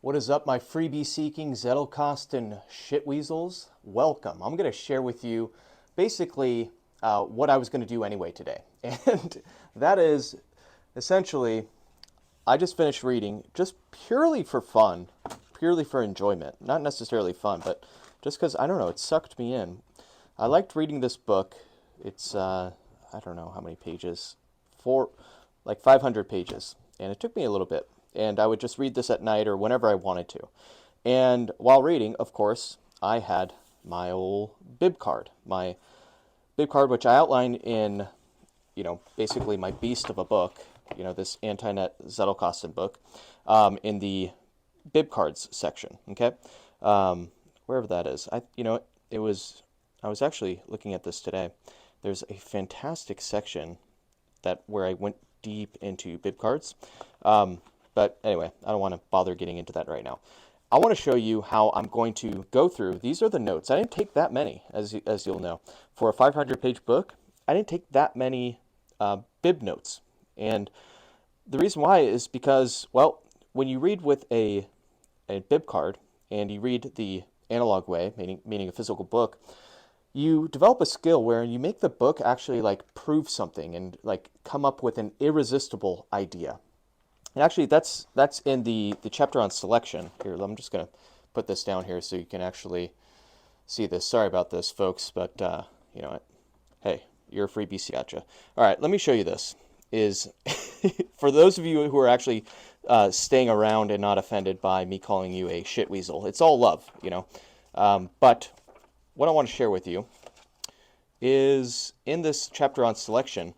What is up, my freebie-seeking Zettelkasten shitweasels? Welcome. I'm going to share with you basically what I was going to do anyway today. And that is essentially, I just finished reading just purely for fun, purely for enjoyment. Not necessarily fun, but just because, I don't know, it sucked me in. I liked reading this book. It's, I don't know how many pages, like 500 pages. And it took me a little bit. And I would just read this at night or whenever I wanted to. And while reading, of course, I had my old bib card. My bib card, which I outline in, basically my beast of a book, this anti-net Zettelkasten book, in the bib cards section, okay? Wherever that is. I was actually looking at this today. There's a fantastic section where I went deep into bib cards. But anyway, I don't want to bother getting into that right now. I want to show you how I'm going to go through. These are the notes. I didn't take that many, as you'll know. For a 500-page book, I didn't take that many bib notes. And the reason why is because, well, when you read with a bib card and you read the analog way, meaning a physical book, you develop a skill where you make the book actually like prove something and like come up with an irresistible idea. And actually, that's in the chapter on selection. Here, I'm just going to put this down here so you can actually see this. Sorry about this, folks, but you know what? Hey, you're a free BC, gotcha. All right, let me show you this. For those of you who are actually staying around and not offended by me calling you a shitweasel, it's all love, But what I want to share with you is in this chapter on selection,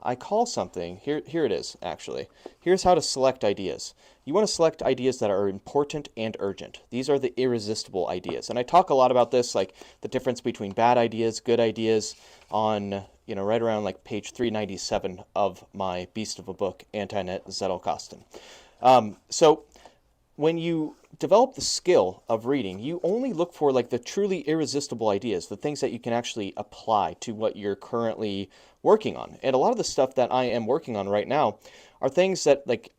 I call something, here it is, actually. Here's how to select ideas. You want to select ideas that are important and urgent. These are the irresistible ideas. And I talk a lot about this, like the difference between bad ideas, good ideas, on, right around like page 397 of my beast of a book, Anti-Net Zettelkasten. So when you develop the skill of reading, you only look for like the truly irresistible ideas, the things that you can actually apply to what you're currently working on. And a lot of the stuff that I am working on right now are things that like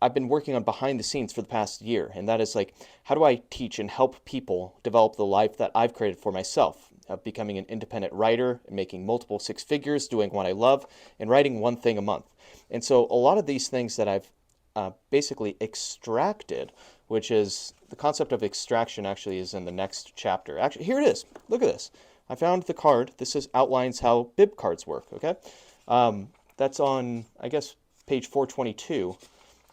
I've been working on behind the scenes for the past year. And that is like, how do I teach and help people develop the life that I've created for myself? Becoming an independent writer, making multiple six figures, doing what I love, and writing one thing a month. And so a lot of these things that I've basically extracted, which is the concept of extraction actually is in the next chapter. Actually, here it is. Look at this. I found the card. This outlines how bib cards work, okay? That's on, I guess, page 422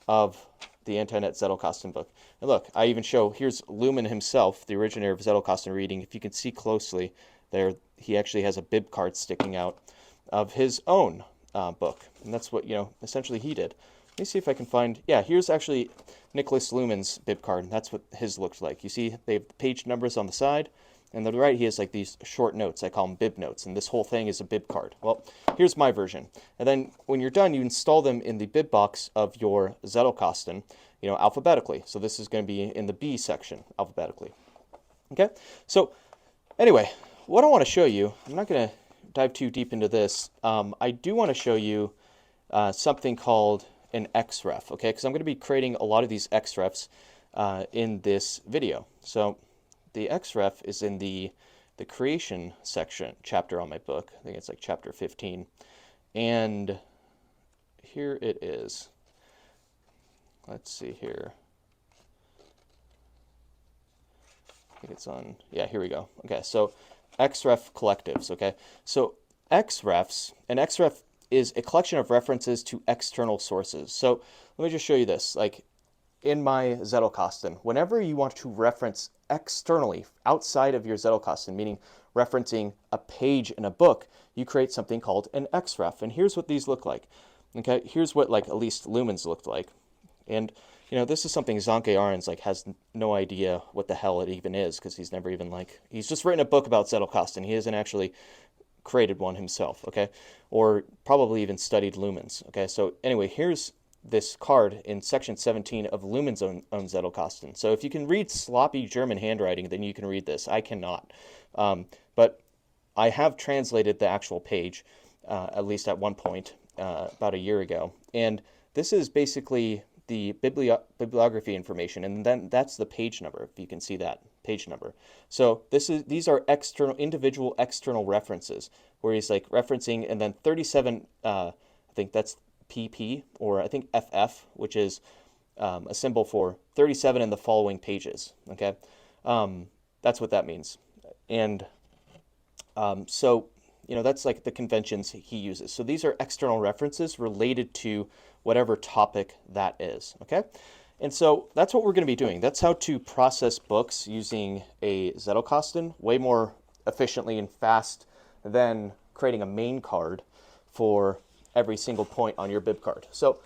of the Anti-Net Zettelkasten book. And look, I even show, here's Luhmann himself, the originator of Zettelkasten reading. If you can see closely there, he actually has a bib card sticking out of his own book. And that's what, essentially he did. Let me see if I can find, yeah, here's actually Nicholas Luhmann's bib card, and that's what his looks like. You see, they have the page numbers on the side, and on the right he has like these short notes. I call them bib notes, and this whole thing is a bib card. Well, here's my version. And then when you're done, you install them in the bib box of your Zettelkasten, alphabetically. So this is going to be in the B section, alphabetically. Okay? So anyway, what I want to show you, I'm not going to dive too deep into this. I do want to show you something called an xref, okay? Because I'm going to be creating a lot of these xrefs in this video. So the xref is in the creation section chapter on my book. I think it's like chapter 15. And here it is. Let's see here. I think it's on, yeah, here we go. Okay, so xref collectives, okay? So xrefs, an xref is a collection of references to external sources. So let me just show you this. Like in my Zettelkasten, whenever you want to reference externally outside of your Zettelkasten, meaning referencing a page in a book, you create something called an xref. And here's what these look like. Okay, here's what like at least Luhmann's looked like. And this is something Zanke Arens like has no idea what the hell it even is, because he's never even he's just written a book about Zettelkasten. He hasn't actually created one himself, okay? Or probably even studied Luhmann's, okay? So anyway, here's this card in section 17 of Luhmann's own Zettelkasten. So if you can read sloppy German handwriting, then you can read this. I cannot. But I have translated the actual page, at least at one point, about a year ago. And this is basically the bibliography information, and then that's the page number, if you can see that page number. So these are individual external references, where he's like referencing, and then 37, I think that's PP, or I think FF, which is a symbol for 37 in the following pages. Okay, that's what that means. And so, that's like the conventions he uses. So these are external references related to whatever topic that is, okay? And so that's what we're going to be doing. That's how to process books using a Zettelkasten way more efficiently and fast than creating a main card for every single point on your bib card. So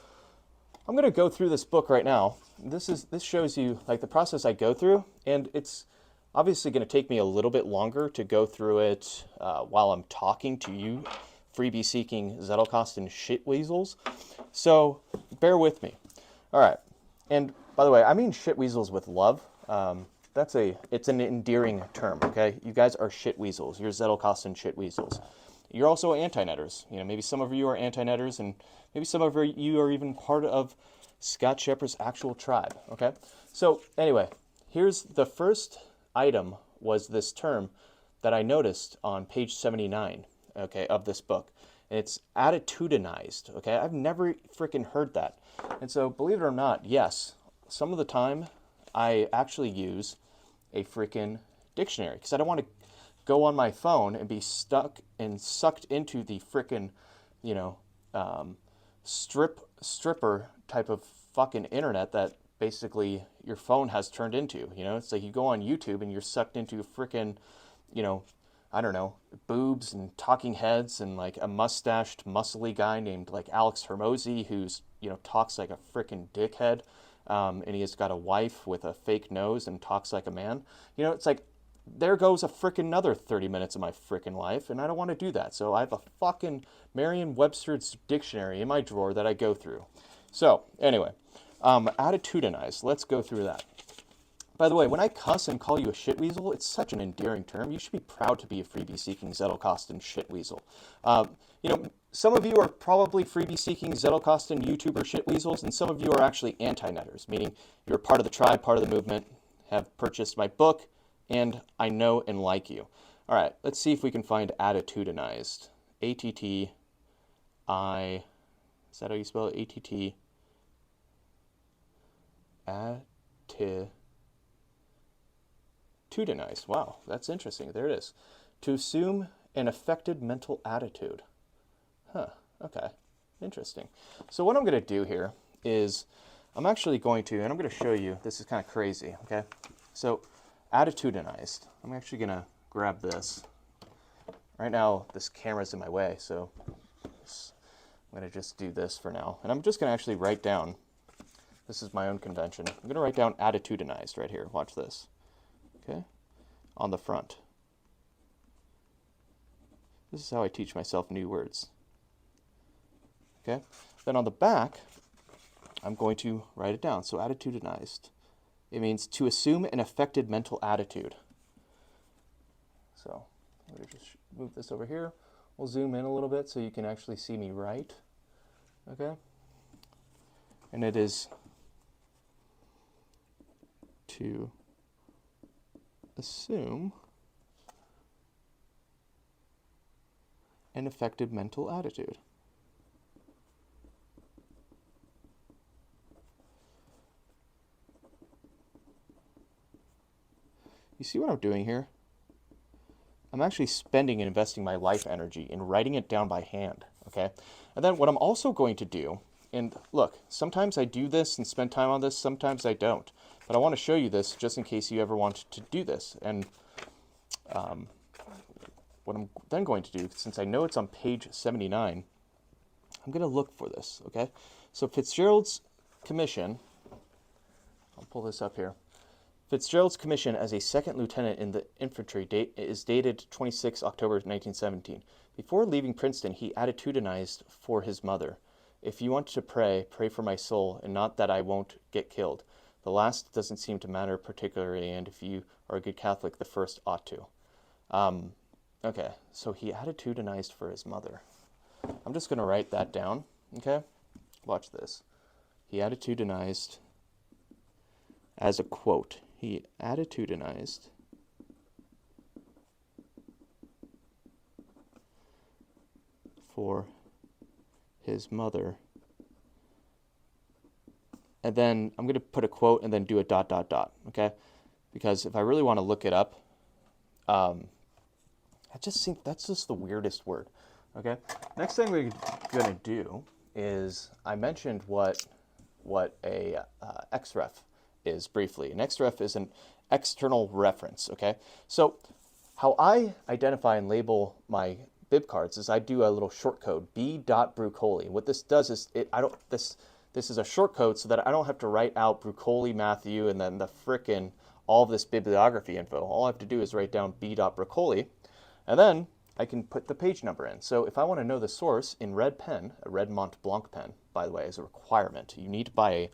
I'm going to go through this book right now. This shows you like the process I go through, and it's obviously going to take me a little bit longer to go through it while I'm talking to you, freebie-seeking Zettelkasten shitweasels. So bear with me. All right. And by the way, I mean shitweasels with love. It's an endearing term, okay? You guys are shitweasels. You're Zettelkasten shitweasels. You're also anti-netters. Maybe some of you are anti-netters, and maybe some of you are even part of Scott Shepherd's actual tribe, okay? So anyway, here's the first item, was this term that I noticed on page 79, okay, of this book. And it's attitudinized, okay? I've never freaking heard that. And so, believe it or not, yes, some of the time I actually use a freaking dictionary, because I don't want to go on my phone and be stuck and sucked into the freaking, stripper type of fucking internet that basically your phone has turned into. It's like you go on YouTube and you're sucked into freaking, I don't know, boobs and talking heads and like a mustached, muscly guy named like Alex Hermosi, who's, talks like a freaking dickhead. And he has got a wife with a fake nose and talks like a man. It's like, there goes a freaking another 30 minutes of my freaking life, and I don't want to do that. So I have a fucking Merriam-Webster's dictionary in my drawer that I go through. So anyway, attitudinized. Let's go through that. By the way, when I cuss and call you a shitweasel, it's such an endearing term. You should be proud to be a freebie-seeking Zettelkasten shitweasel. Some of you are probably freebie-seeking Zettelkasten YouTuber shitweasels, and some of you are actually anti-netters, meaning you're part of the tribe, part of the movement, have purchased my book, and I know and like you. All right, let's see if we can find attitudinized. A-T-T-I, is that how you spell it? A-T-T, attitudinized. Wow, that's interesting. There it is. To assume an affected mental attitude. Huh, okay, interesting. So what I'm going to do here is I'm actually going to, and I'm going to show you, this is kind of crazy, okay? So attitudinized. I'm actually going to grab this. Right now, this camera's in my way, so I'm going to just do this for now. And I'm just going to actually write down, this is my own convention, I'm going to write down attitudinized right here. Watch this. Okay? On the front. This is how I teach myself new words. Okay? Then on the back, I'm going to write it down. So attitudinized. It means to assume an affected mental attitude. So I'm going to just move this over here. We'll zoom in a little bit so you can actually see me write. Okay? And it is to assume an affected mental attitude. You see what I'm doing here? I'm actually spending and investing my life energy in writing it down by hand, okay? And then what I'm also going to do, and look, sometimes I do this and spend time on this, sometimes I don't. But I want to show you this just in case you ever want to do this. And what I'm then going to do, since I know it's on page 79, I'm going to look for this, okay? So Fitzgerald's commission, I'll pull this up here. Fitzgerald's commission as a second lieutenant in the infantry is dated 26 October 1917. Before leaving Princeton, he attitudinized for his mother. If you want to pray, pray for my soul, and not that I won't get killed. The last doesn't seem to matter particularly, and if you are a good Catholic, the first ought to. Okay, so he attitudinized for his mother. I'm just going to write that down, okay? Watch this. He attitudinized as a quote. He attitudinized for his mother. And then I'm going to put a quote and then do a ... okay? Because if I really want to look it up, I just think that's just the weirdest word, okay? Next thing we're going to do is, I mentioned what a xref is briefly. An xref is an external reference, okay? So how I identify and label my bib cards is I do a little short code, b.Bruccoli. What this does is this is a short code so that I don't have to write out Bruccoli, Matthew, and then the frickin' all of this bibliography info. All I have to do is write down b.Bruccoli, and then I can put the page number in. So if I want to know the source in red pen, a red Mont Blanc pen, by the way, is a requirement. You need to buy a,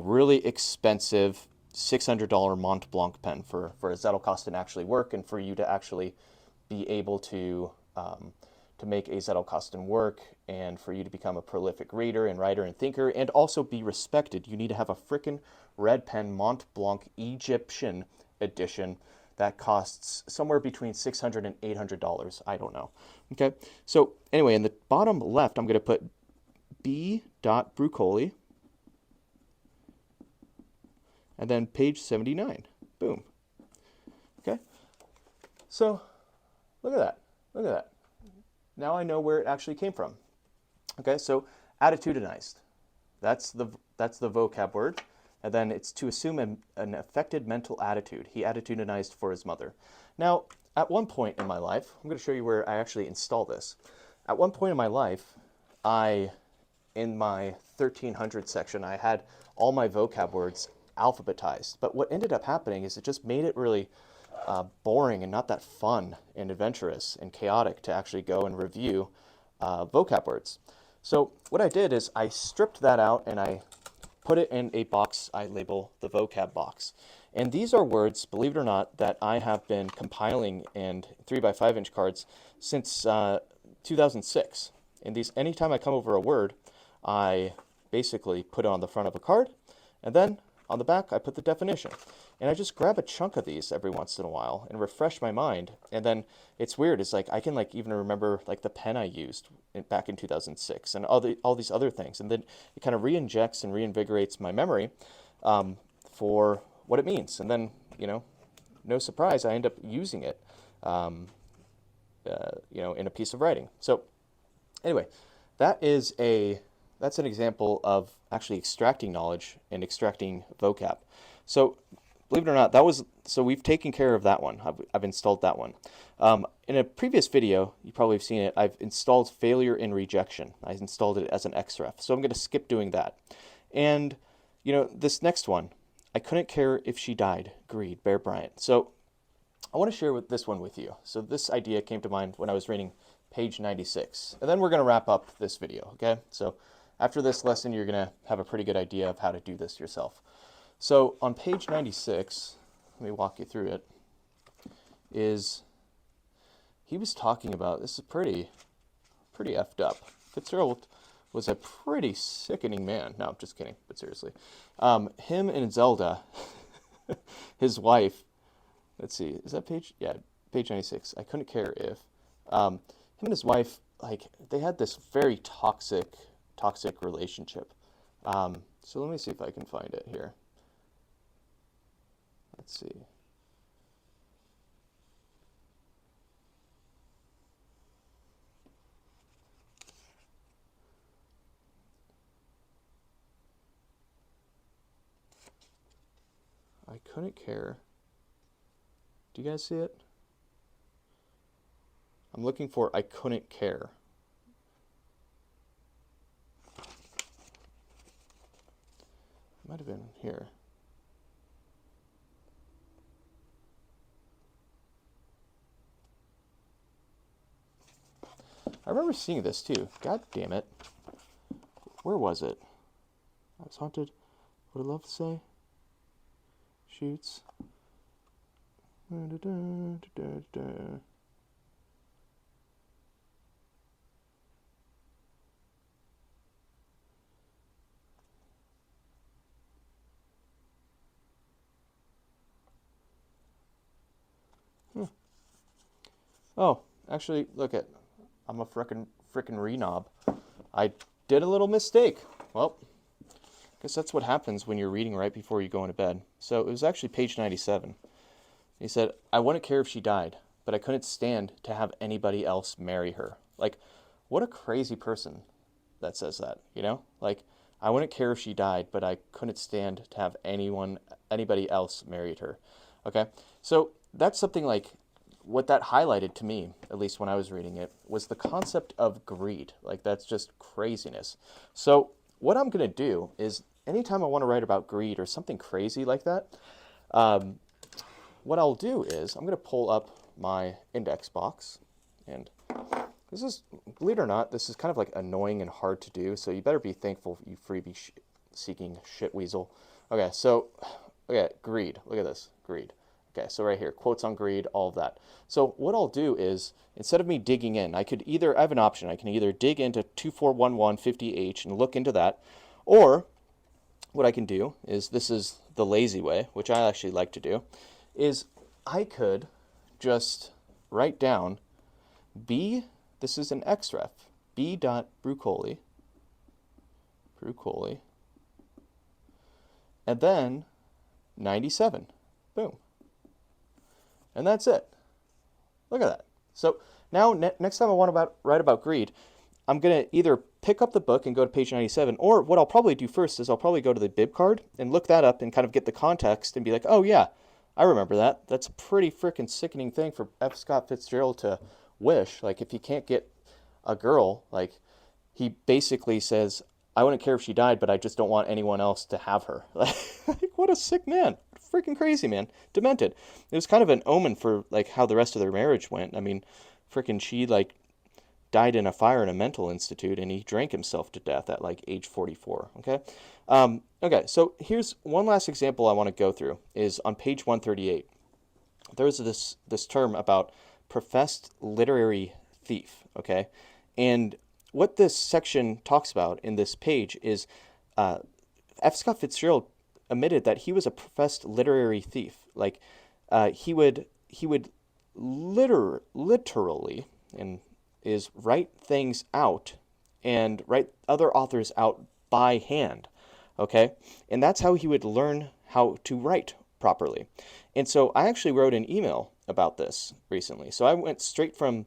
really expensive $600 Mont Blanc pen for a Zettelkasten to actually work, and for you to actually be able to make a Zettelkasten work, and for you to become a prolific reader and writer and thinker, and also be respected. You need to have a frickin' red pen Mont Blanc Egyptian edition that costs somewhere between $600 and $800. I don't know. Okay, so anyway, in the bottom left, I'm going to put b.Bruccoli, and then page 79. Boom. Okay, so look at that. Look at that. Now I know where it actually came from. Okay, so attitudinized. That's the vocab word. And then it's to assume an affected mental attitude. He attitudinized for his mother. Now, at one point in my life, I'm going to show you where I actually install this. At one point in my life, in my 1300 section, I had all my vocab words alphabetized. But what ended up happening is it just made it really boring and not that fun and adventurous and chaotic to actually go and review vocab words. So what I did is I stripped that out and I put it in a box I label the vocab box. And these are words, believe it or not, that I have been compiling in 3x5 inch cards since 2006. And these, anytime I come over a word, I basically put it on the front of a card, and then on the back I put the definition. And I just grab a chunk of these every once in a while and refresh my mind. And then it's weird, it's like I can even remember the pen I used back in 2006 and all these other things. And then it kind of re-injects and reinvigorates my memory for what it means. And then, no surprise, I end up using it, in a piece of writing. So anyway, that's an example of actually extracting knowledge and extracting vocab. So believe it or not, so we've taken care of that one. I've installed that one. In a previous video, you probably have seen it, I've installed failure and rejection. I installed it as an xref. So I'm going to skip doing that. And, this next one, I couldn't care if she died, greed, Bear Bryant. So I want to share this one with you. So this idea came to mind when I was reading page 96. And then we're going to wrap up this video, okay? So after this lesson, you're going to have a pretty good idea of how to do this yourself. So on page 96, let me walk you through it, he was talking about, this is pretty effed up. Fitzgerald was a pretty sickening man. No, I'm just kidding, but seriously. Him and Zelda, his wife, let's see, is that page? Yeah, page 96. I couldn't care if. Him and his wife, they had this very toxic relationship. So let me see if I can find it here. Let's see. I couldn't care. Do you guys see it? I'm looking for I couldn't care. It might have been here. I remember seeing this too. God damn it. Where was it? I was haunted. What did love say? Shoots. Oh, actually, look at, I'm a frickin' renob. I did a little mistake. Well, I guess that's what happens when you're reading right before you go into bed. So it was actually page 97. He said, I wouldn't care if she died, but I couldn't stand to have anybody else marry her. Like, what a crazy person that says that, you know? Like, I wouldn't care if she died, but I couldn't stand to have anybody else married her. Okay? So that's something like, what that highlighted to me, at least when I was reading it, was the concept of greed. Like, that's just craziness. So what I'm going to do is, anytime I want to write about greed or something crazy like that, what I'll do is, I'm going to pull up my index box, and this is, believe it or not, this is kind of like annoying and hard to do, so you better be thankful, you freebie seeking shit weasel. Okay, so, okay, greed. Look at this, greed. Okay, so right here, quotes on greed, all of that. So what I'll do is, instead of me digging in, I have an option. I can either dig into 241150H and look into that, or what I can do is, this is the lazy way, which I actually like to do, is I could just write down this is an xref, b.Bruccoli, and then 97, boom. And that's it. Look at that. So now next time I want to write about greed, I'm going to either pick up the book and go to page 97, or what I'll probably do first is I'll probably go to the bib card and look that up and kind of get the context and be like, oh yeah, I remember that. That's a pretty freaking sickening thing for F. Scott Fitzgerald to wish. Like, if he can't get a girl, like, he basically says, I wouldn't care if she died, but I just don't want anyone else to have her. Like, what a sick man. Freaking crazy, man. Demented. It was kind of an omen for, like, how the rest of their marriage went. I mean, freaking she, like, died in a fire in a mental institute, and he drank himself to death at, like, age 44, okay? Okay, so here's one last example I want to go through, is on page 138. There's this term about professed literary thief, okay? And what this section talks about in this page is F. Scott Fitzgerald admitted that he was a professed literary thief. Like, he would literally, and is write things out and write other authors out by hand, okay? And that's how he would learn how to write properly. And so I actually wrote an email about this recently. So I went straight from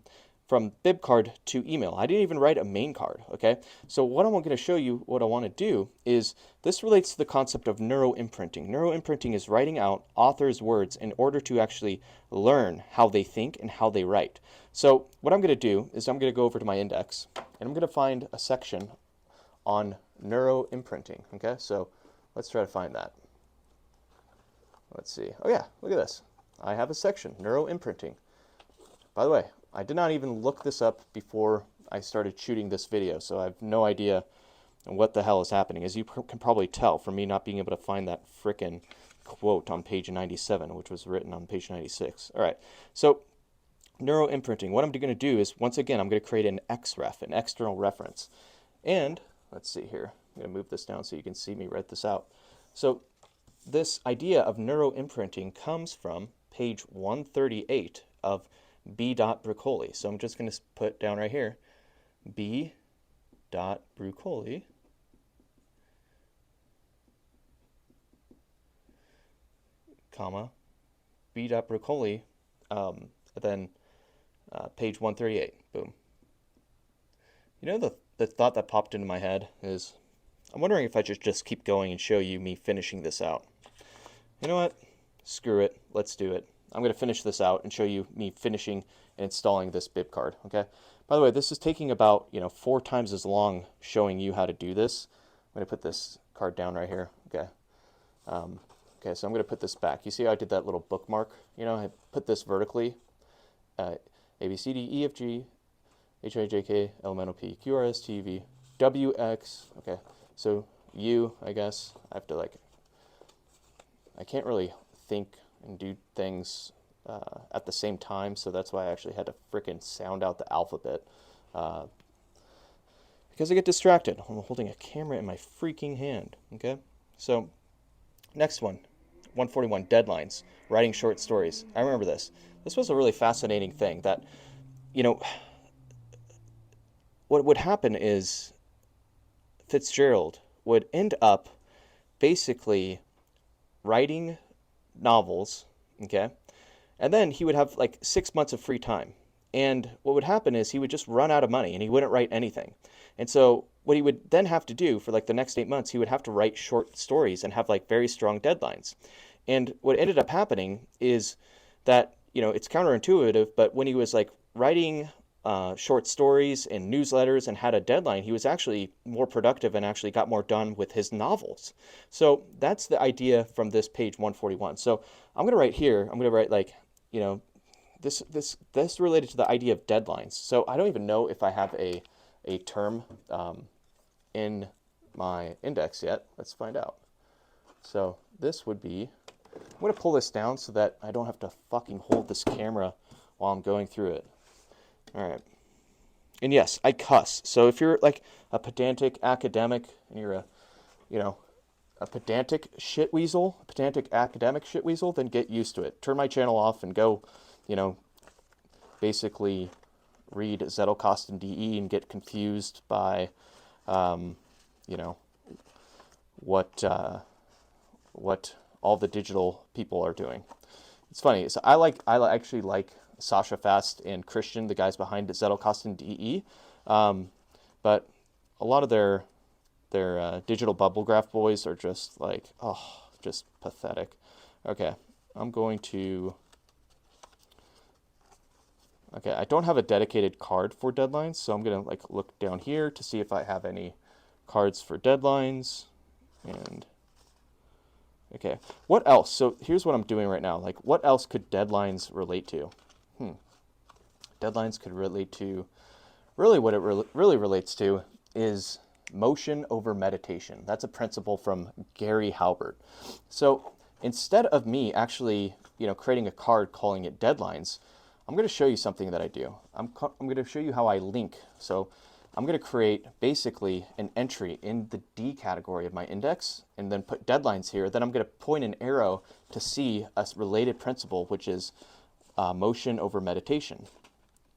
bib card to email. I didn't even write a main card, okay? So what I'm going to show you, what I want to do is, this relates to the concept of neuroimprinting. Neuroimprinting is writing out authors' words in order to actually learn how they think and how they write. So what I'm going to do is I'm going to go over to my index, and I'm going to find a section on neuroimprinting, okay? So let's try to find that. Let's see. Oh yeah, look at this. I have a section, neuroimprinting. By the way, I did not even look this up before I started shooting this video, so I have no idea what the hell is happening. As you can probably tell from me not being able to find that frickin' quote on page 97, which was written on page 96. All right, so neuroimprinting. What I'm going to do is, once again, I'm going to create an xref, an external reference. And let's see here. I'm going to move this down so you can see me write this out. So this idea of neuroimprinting comes from page 138 of b.Bruccoli. So I'm just going to put down right here, b.Bruccoli, comma, b.Bruccoli, then page 138, boom. You know, the thought that popped into my head is, I'm wondering if I should just keep going and show you me finishing this out. You know what? Screw it. Let's do it. I'm going to finish this out and show you me finishing and installing this bib card, okay? By the way, this is taking about, 4 times as long showing you how to do this. I'm going to put this card down right here, okay? Okay, so I'm going to put this back. You see how I did that little bookmark? I put this vertically. A, B, C, D, E, F, G, H, I, J, K, L, M, N, O, P, Q, R, S, T, V, W, X, okay? So U, I guess, I have to I can't really think and do things at the same time, so that's why I actually had to frickin' sound out the alphabet because I get distracted. I'm holding a camera in my freaking hand, okay? So next one, 141, deadlines, writing short stories. I remember this. This was a really fascinating thing that, you know, what would happen is Fitzgerald would end up basically writing novels, okay? And then he would have like 6 months of free time. And what would happen is he would just run out of money and he wouldn't write anything. And so what he would then have to do for like the next 8 months, he would have to write short stories and have like very strong deadlines. And what ended up happening is that, you know, it's counterintuitive, but when he was like writing short stories and newsletters and had a deadline, he was actually more productive and actually got more done with his novels. So that's the idea from this page 141. So I'm going to write here, I'm going to write like, you know, this related to the idea of deadlines. So I don't even know if I have a term in my index yet. Let's find out. So this would be, I'm going to pull this down so that I don't have to fucking hold this camera while I'm going through it. All right. And yes, I cuss. So if you're like a pedantic academic and you're a pedantic shitweasel, a pedantic academic shitweasel, then get used to it. Turn my channel off and go, basically read Zettelkasten DE and get confused by, what all the digital people are doing. It's funny. So I actually like Sasha Fast and Christian, the guys behind Zettelkasten DE, but a lot of their digital bubble graph boys are just like, just pathetic. Okay, I don't have a dedicated card for deadlines, so I'm gonna like look down here to see if I have any cards for deadlines. And okay, what else? So here's what I'm doing right now. Like, what else could deadlines relate to? Deadlines could relate to, really what it really relates to is motion over meditation. That's a principle from Gary Halbert. So instead of me actually, creating a card calling it deadlines, I'm going to show you something that I do. I'm going to show you how I link. So I'm going to create basically an entry in the D category of my index and then put deadlines here. Then I'm going to point an arrow to see a related principle, which is motion over meditation.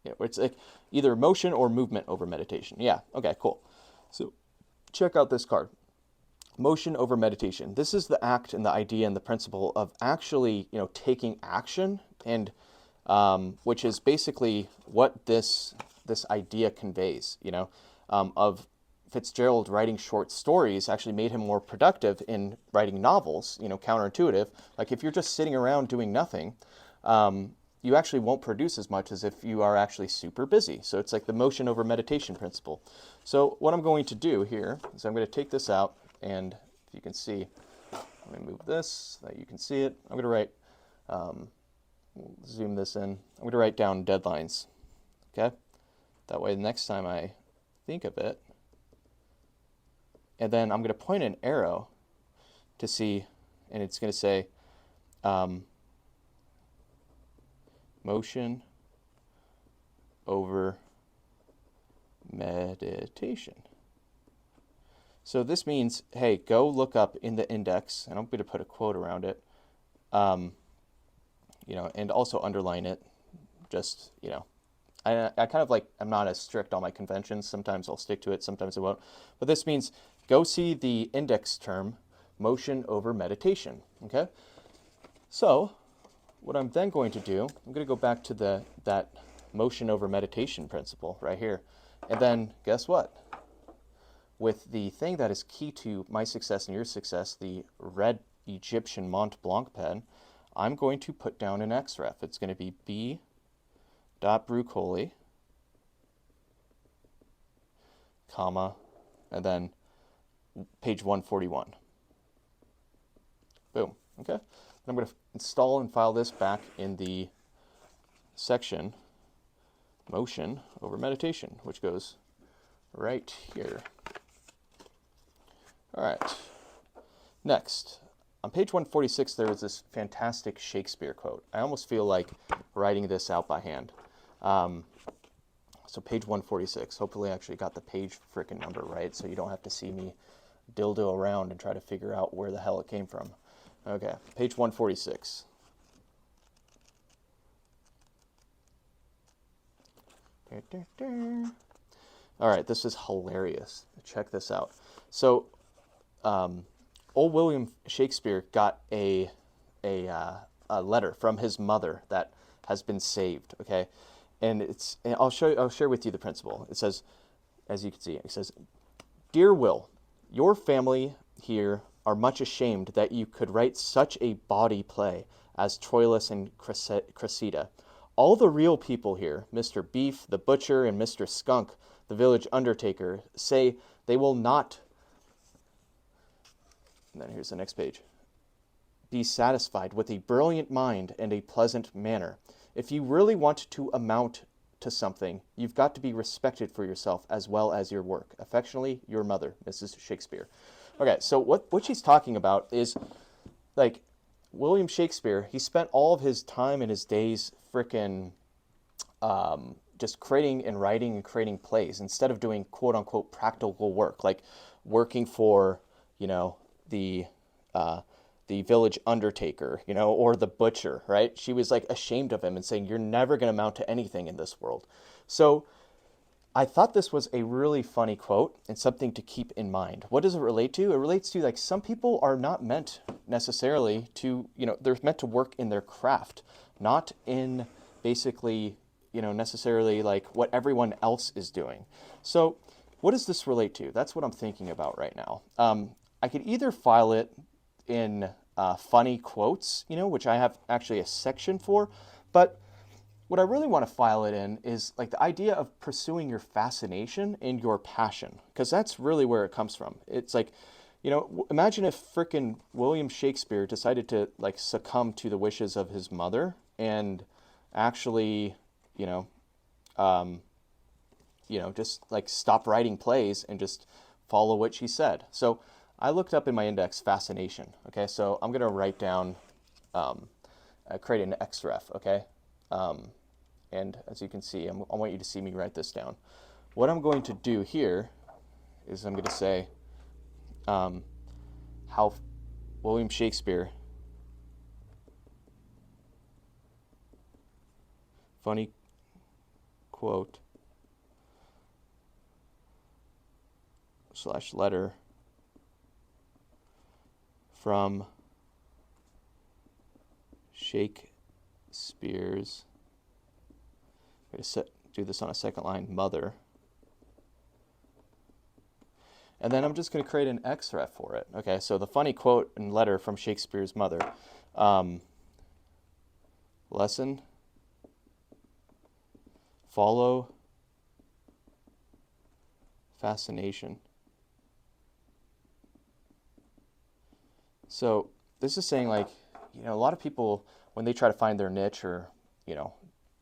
Yeah, it's like either motion or movement over meditation. Yeah, okay, cool. So check out this card. Motion over meditation. This is the act and the idea and the principle of actually, taking action, and which is basically what this idea conveys, of Fitzgerald writing short stories actually made him more productive in writing novels, counterintuitive. Like if you're just sitting around doing nothing, you actually won't produce as much as if you are actually super busy. So it's like the motion over meditation principle. So what I'm going to do here is I'm going to take this out, and if you can see, let me move this so that you can see it. I'm going to write, zoom this in. I'm going to write down deadlines, okay? That way the next time I think of it, and then I'm going to point an arrow to see, and it's going to say, motion over meditation. So this means, hey, go look up in the index, and I'm going to put a quote around it, and also underline it. Just, I kind of like, I'm not as strict on my conventions. Sometimes I'll stick to it, sometimes I won't. But this means go see the index term, motion over meditation, okay? So what I'm then going to do, I'm going to go back to that motion over meditation principle right here. And then guess what? With the thing that is key to my success and your success, the red Egyptian Mont Blanc pen, I'm going to put down an xref. It's going to be b.bruccoli, comma, and then page 141. Boom. Okay. I'm going to install and file this back in the section motion over meditation, which goes right here. All right. Next, on page 146, there was this fantastic Shakespeare quote. I almost feel like writing this out by hand. So page 146. Hopefully I actually got the page frickin' number right, so you don't have to see me dildo around and try to figure out where the hell it came from. Okay, page 146. All right, this is hilarious. Check this out. So, old William Shakespeare got a letter from his mother that has been saved. Okay, and I'll share with you the principle. It says, as you can see, it says, "Dear Will, your family here are much ashamed that you could write such a bawdy play as Troilus and Cressida. All the real people here, Mr. Beef, the butcher, and Mr. Skunk, the village undertaker, say they will not," and then here's the next page, "be satisfied with a brilliant mind and a pleasant manner. If you really want to amount to something, you've got to be respected for yourself as well as your work. Affectionately, your mother, Mrs. Shakespeare." Okay, so what she's talking about is, like, William Shakespeare, he spent all of his time and his days frickin' just creating and writing and creating plays instead of doing quote unquote practical work, like working for, you know, the village undertaker, you know, or the butcher, right? She was like ashamed of him and saying, "You're never going to amount to anything in this world." So I thought this was a really funny quote and something to keep in mind. What does it relate to? It relates to, like, some people are not meant necessarily to, you know, they're meant to work in their craft, not in basically, you know, necessarily like what everyone else is doing. So what does this relate to? That's what I'm thinking about right now. I could either file it in funny quotes, you know, which I have actually a section for, but what I really want to file it in is like the idea of pursuing your fascination and your passion, because that's really where it comes from. It's like, you know, imagine if frickin' William Shakespeare decided to like succumb to the wishes of his mother and actually, just like stop writing plays and just follow what she said. So I looked up in my index fascination. Okay, so I'm gonna write down, create an xref. Okay. And as you can see, I want you to see me write this down. What I'm going to do here is I'm going to say how William Shakespeare, funny quote / letter from Shakespeare's, I'm going to do this on a second line, mother. And then I'm just going to create an xref for it. Okay, so the funny quote and letter from Shakespeare's mother. Lesson. Follow fascination. So this is saying, like, you know, a lot of people, when they try to find their niche or, you know,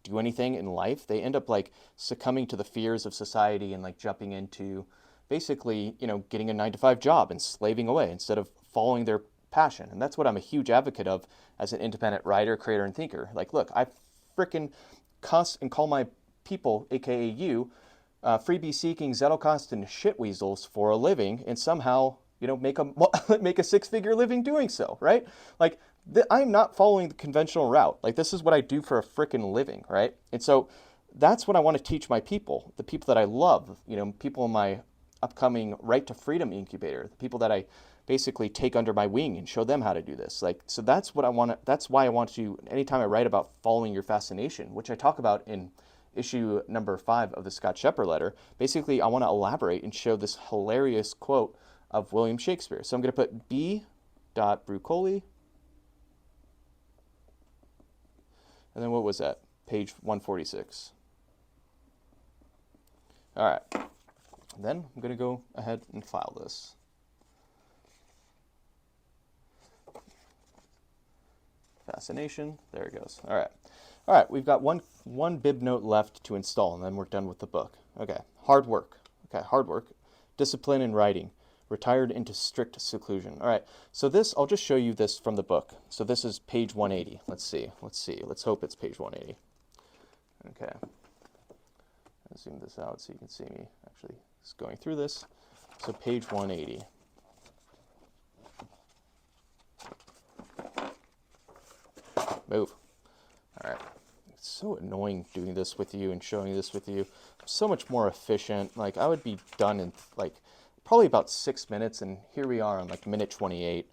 do anything in life, they end up like succumbing to the fears of society and like jumping into basically, you know, getting a 9-to-5 job and slaving away instead of following their passion. And that's what I'm a huge advocate of as an independent writer, creator, and thinker. Like, look, I frickin' cuss and call my people, aka you, freebie seeking Zettelkasten shitweasels for a living, and somehow, you know, make a make a 6-figure living doing so, right? Like, I'm not following the conventional route. Like, this is what I do for a frickin' living, right? And so that's what I want to teach my people, the people that I love, you know, people in my upcoming Right to Freedom incubator, the people that I basically take under my wing and show them how to do this. Like, so that's what I want to, that's why I want to, anytime I write about following your fascination, which I talk about in issue number 5 of the Scott Shepherd letter, basically I want to elaborate and show this hilarious quote of William Shakespeare. So I'm going to put B. Bruccoli. And then what was that? Page 146. All right. Then I'm going to go ahead and file this. Fascination. There it goes. All right. All right. We've got one bib note left to install, and then we're done with the book. Okay. Hard work. Okay. Hard work. Discipline in writing. Retired into strict seclusion. All right, so this, I'll just show you this from the book. So this is page 180. Let's see. Let's hope it's page 180. Okay. I'll zoom this out so you can see me actually just going through this. So page 180. Move. All right. It's so annoying doing this with you and showing this with you. I'm so much more efficient. Like, I would be done in like probably about 6 minutes, and here we are on like minute 28,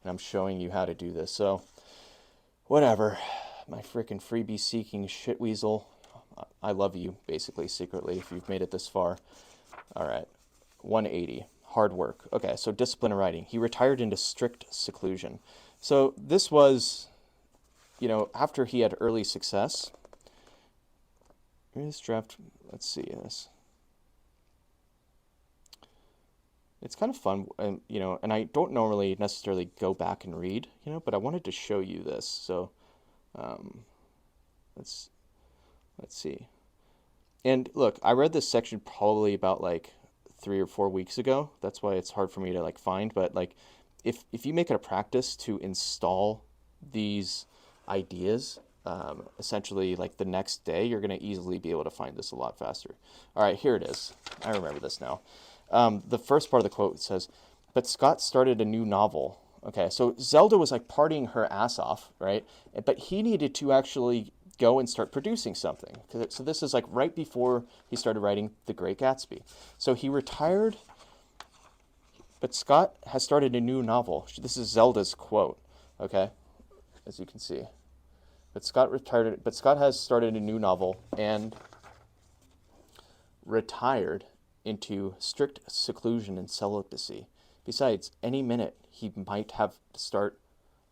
and I'm showing you how to do this. So whatever, my freaking freebie seeking shit weasel. I love you, basically, secretly, if you've made it this far. All right, 180, hard work. Okay, so discipline in writing. He retired into strict seclusion. So this was, you know, after he had early success. Here's draft, let's see this. It's kind of fun, and you know, and I don't normally necessarily go back and read, you know, but I wanted to show you this. So let's see. And look, I read this section probably about like 3 or 4 weeks ago. That's why it's hard for me to like find. But like, if you make it a practice to install these ideas, essentially like the next day, you're going to easily be able to find this a lot faster. All right, here it is. I remember this now. The first part of the quote says, "But Scott started a new novel." Okay, so Zelda was like partying her ass off, right? But he needed to actually go and start producing something. So this is like right before he started writing The Great Gatsby. So he retired, but Scott has started a new novel. This is Zelda's quote, okay, as you can see. But Scott has started a new novel and retired into strict seclusion and celibacy. Besides, any minute he might have to start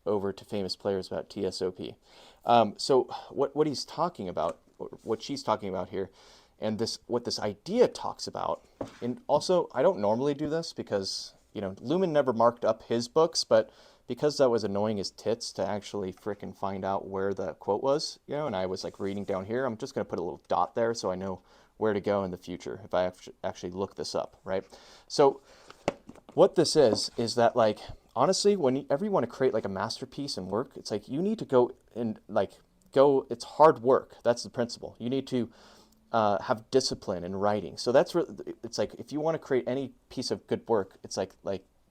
over to famous players about TSOP. So what he's talking about, what she's talking about here, and what this idea talks about, and also I don't normally do this because, you know, Lumen never marked up his books, but because that was annoying as tits to actually frickin' find out where the quote was, you know, and I was like reading down here, I'm just going to put a little dot there so I know where to go in the future if I actually look this up, right? So what this is that like, honestly, whenever you want to create like a masterpiece and work, it's like you need to go and like it's hard work. That's the principle. You need to have discipline in writing. So that's where it's like, if you want to create any piece of good work, it's like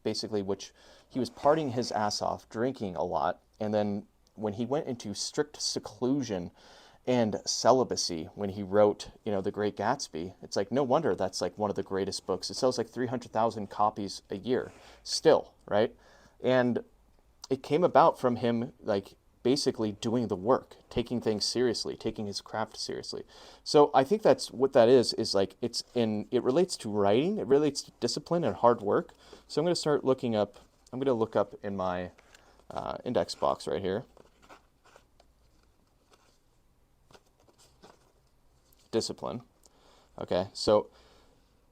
basically, which he was partying his ass off, drinking a lot, and then when he went into strict seclusion and celibacy when he wrote, you know, The Great Gatsby, it's like no wonder that's like one of the greatest books. It sells like 300,000 copies a year still, right? And it came about from him like basically doing the work, taking things seriously, taking his craft seriously. So I think that's what that is like it relates to writing, it relates to discipline and hard work. So I'm going to start looking up, I'm going to look up in my index box right here. Discipline. Okay, so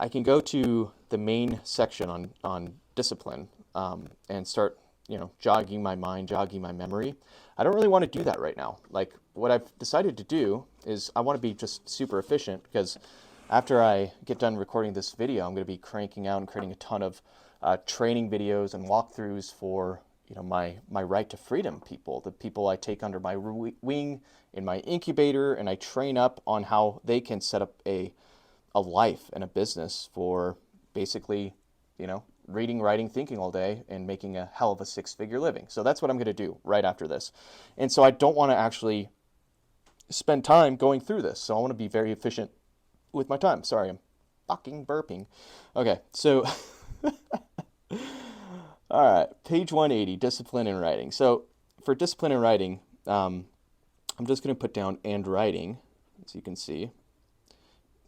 I can go to the main section on discipline and start, you know, jogging my mind, jogging my memory. I don't really want to do that right now. Like, what I've decided to do is I want to be just super efficient, because after I get done recording this video, I'm going to be cranking out and creating a ton of training videos and walkthroughs for, you know, my right to freedom people, the people I take under my wing in my incubator, and I train up on how they can set up a life and a business for basically, you know, reading, writing, thinking all day and making a hell of a 6-figure living. So that's what I'm going to do right after this. And so I don't want to actually spend time going through this. So I want to be very efficient with my time. Sorry, I'm fucking burping. Okay, so all right, page 180, discipline in writing. So for discipline in writing, I'm just going to put down "and writing," as you can see.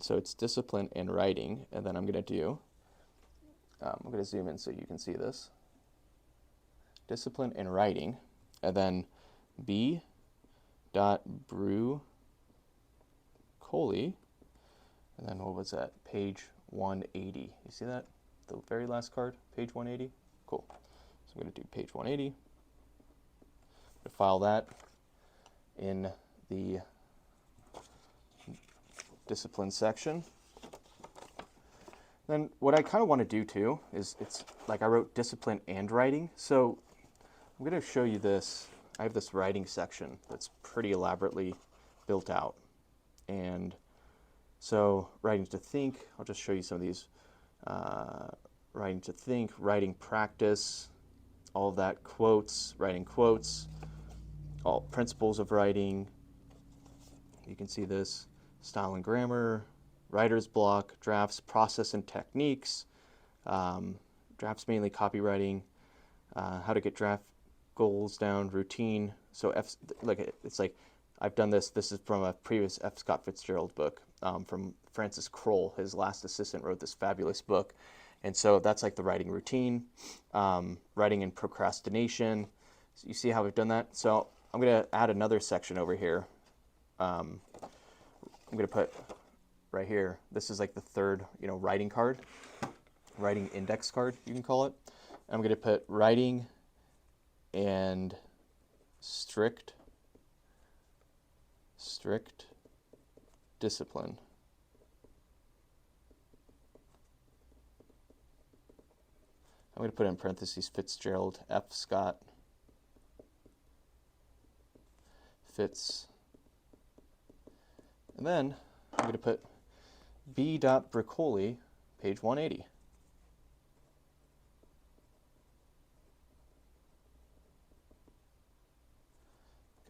So it's discipline and writing, and then I'm going to do, I'm going to zoom in so you can see this. Discipline and writing, and then B. Bruccoli, and then what was that? Page 180. You see that? The very last card, page 180. Cool. So I'm going to do page 180. I'm going to file that in the discipline section. Then what I kind of want to do too is, it's like I wrote discipline and writing. So I'm going to show you this. I have this writing section that's pretty elaborately built out. And so writing to think, I'll just show you some of these. Writing to think, writing practice, all of that, quotes, writing quotes, all principles of writing. You can see this, style and grammar, writer's block, drafts, process and techniques, drafts mainly copywriting, how to get draft goals down, routine. So it's like I've done this. This is from a previous F. Scott Fitzgerald book from Francis Kroll. His last assistant wrote this fabulous book. And so that's like the writing routine, writing and procrastination. So you see how we've done that? So I'm going to add another section over here. I'm going to put right here, this is like the third, writing card, writing index card, you can call it. I'm going to put writing and strict discipline. I'm going to put in parentheses Fitzgerald, F. Scott, Fitz. And then I'm going to put b.Bruccoli, page 180.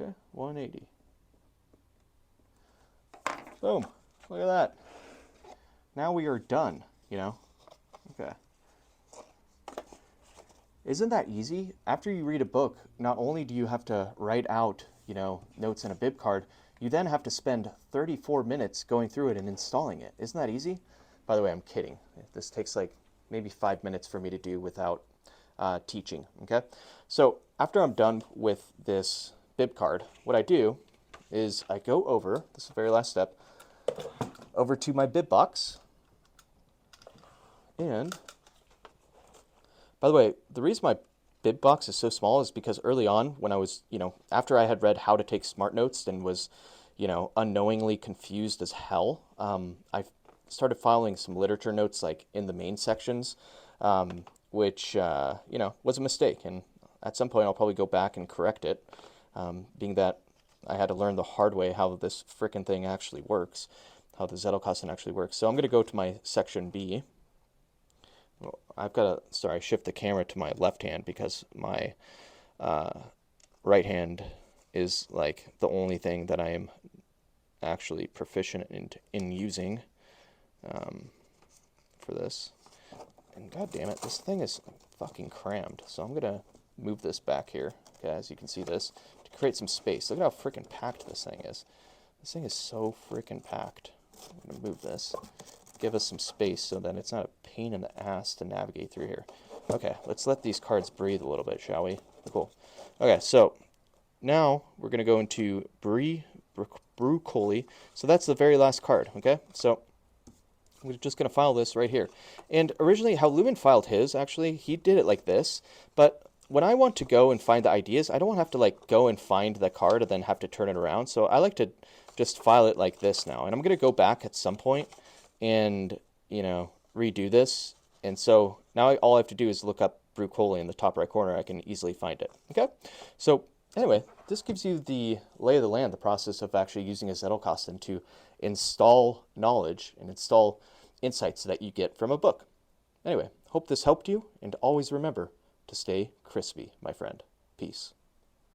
Okay, 180. Boom. Look at that. Now we are done, Okay. Isn't that easy? After you read a book, not only do you have to write out, notes in a bib card, you then have to spend 34 minutes going through it and installing it. Isn't that easy? By the way, I'm kidding. This takes like maybe 5 minutes for me to do without teaching, okay? So after I'm done with this bib card, what I do is I go over, this is the very last step, over to my bib box. And by the way, the reason my bib box is so small is because early on when I was, after I had read How to Take Smart Notes and was, unknowingly confused as hell, I started filing some literature notes like in the main sections, which, was a mistake. And at some point I'll probably go back and correct it, being that I had to learn the hard way how this frickin' thing actually works, how the Zettelkasten actually works. So I'm going to go to my section B. I've got to, shift the camera to my left hand because my right hand is like the only thing that I am actually proficient in using for this. And god damn it, this thing is fucking crammed. So I'm going to move this back here, okay, as you can see this, to create some space. Look at how freaking packed this thing is. This thing is so freaking packed. I'm going to move this. Give us some space so that it's not a pain in the ass to navigate through here. Okay, let's let these cards breathe a little bit, shall we? Cool. Okay, so now we're going to go into Bruccoli. So that's the very last card, okay? So we're just going to file this right here. And originally, how Lumen filed his, actually, he did it like this. But when I want to go and find the ideas, I don't want to have to like go and find the card and then have to turn it around. So I like to just file it like this now. And I'm going to go back at some point and, redo this. And so now all I have to do is look up Bruccoli in the top right corner. I can easily find it. Okay? So anyway, this gives you the lay of the land, the process of actually using a Zettelkasten to install knowledge and install insights that you get from a book. Anyway, hope this helped you, and always remember to stay crispy, my friend. Peace.